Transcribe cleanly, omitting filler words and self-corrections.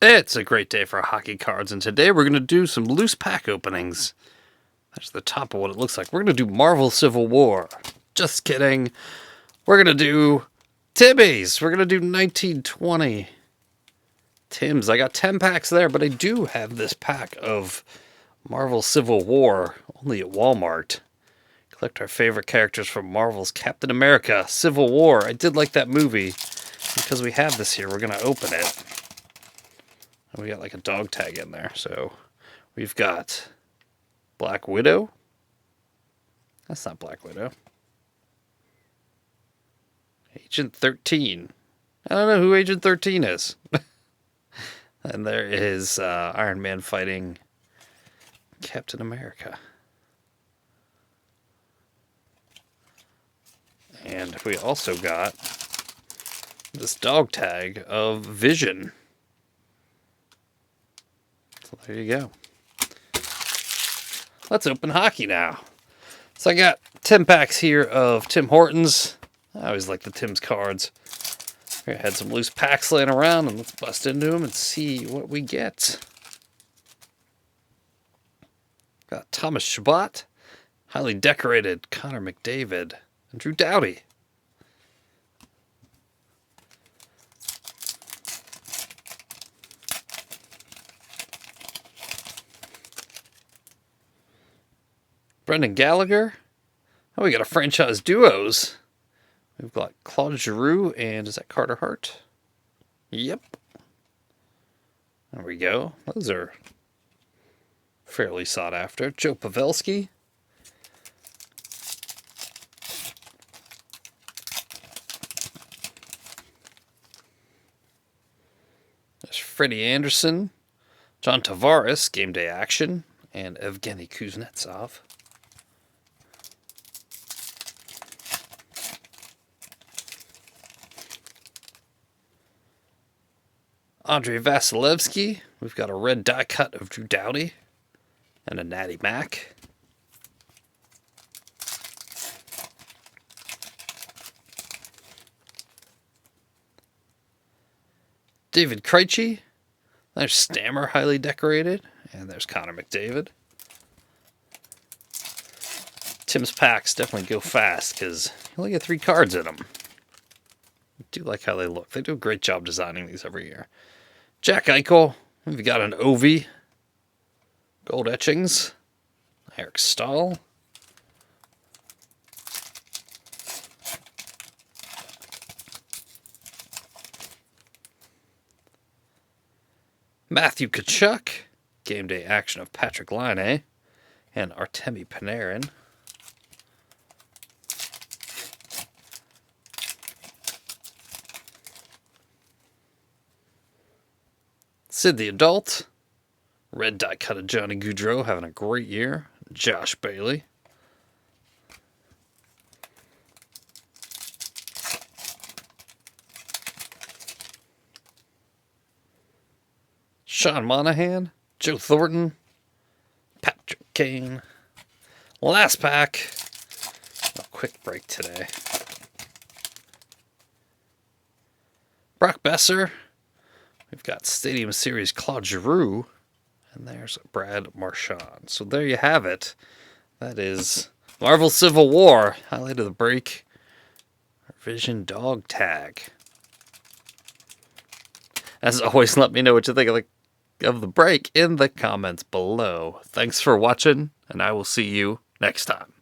It's a great day for hockey cards, and today we're going to do some loose pack openings. That's the top of what it looks like. We're going to do Marvel Civil War. Just kidding. We're going to do Timmy's. We're going to do 1920 Tim's. I got 10 packs there, but I do have this pack of Marvel Civil War only at Walmart. Collect our favorite characters from Marvel's Captain America Civil War. I did like that movie. Because we have this here, we're going to open it. And we got like a dog tag in there. So we've got Black Widow. That's not Black Widow. Agent 13. I don't know who Agent 13 is. And there is Iron Man fighting Captain America. And we also got this dog tag of Vision. So there you go. Let's open hockey now. So I got 10 packs here of Tim Hortons. I always like the Tim's cards. I had some loose packs laying around, and let's bust into them and see what we get. Got Thomas Chabot, highly decorated Connor McDavid, and Drew Doughty. Brendan Gallagher. Oh, we got a franchise duos. We've got Claude Giroux and is that Carter Hart? Yep. There we go. Those are fairly sought after. Joe Pavelski. There's Freddie Anderson. John Tavares, game day action. And Evgeni Kuznetsov. Andrei Vasilevsky. We've got a red die cut of Drew Doughty and a Natty Mac. David Krejci. There's Stammer, highly decorated. And there's Connor McDavid. Tim's packs definitely go fast because you only get 3 cards in them. I do like how they look. They do a great job designing these every year. Jack Eichel. We've got an Ovi. Gold etchings. Eric Stahl. Matthew Tkachuk. Game day action of Patrick Laine. And Artemi Panarin. Sid the Adult. Red die cut of Johnny Gaudreau having a great year. Josh Bailey. Sean Monahan. Joe Thornton. Patrick Kane. Last pack. A quick break today. Brock Besser. We've got Stadium Series Claude Giroux, and there's Brad Marchand. So there you have it. That is Marvel Civil War, highlight of the break. Vision dog tag. As always, let me know what you think of the break in the comments below. Thanks for watching, and I will see you next time.